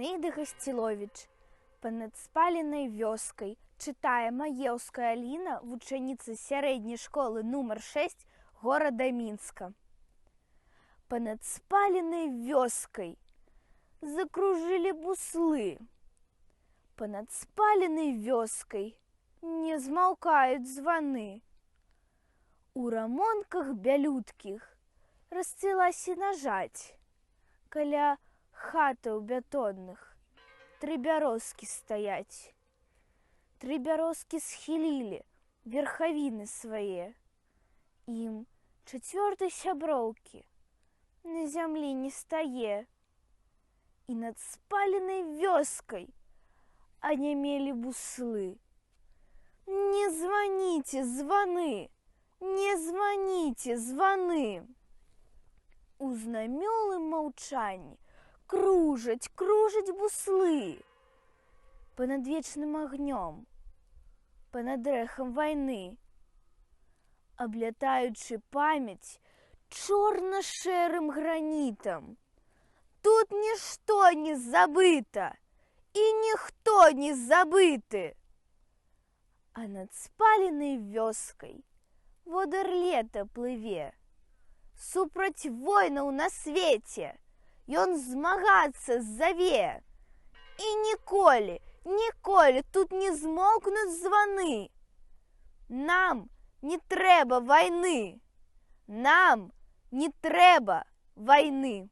Зінаіда Гасціловіч «Панад спаленай вёскай» чытае Маеўская Аліна, вучаніца сярэдняй школы нумар 6 горада Мінска. Панад спаленай вёскай закружылі буслы. Панад спаленай вёскай не змаўкаюць званы. У рамонках бялюткіх расцвіла сенажаць. Каля хатаў бетонных 3 бярозкі стаяць. 3 бярозкі схілілі верхавіны свае. Ім 4-й сяброўкі на зямлі не стае. І над спаленай вёскай анямелі буслы. Не званіце званы, не званіце званы. У знамёлым маўчанні кружаць буслы. Панад вечным агнём, панад рэхам вайны, аблятаючы памяць чорна-шэрым гранітам. Тут нішто не забыта, і ніхто не забыты. А над спаленай вёскай водар лета плыве. Супраць войнаў на свеце ён змагацца заве. І ніколі, ніколі тут не змоўкнуць званы. Нам не трэба вайны. Нам не трэба вайны.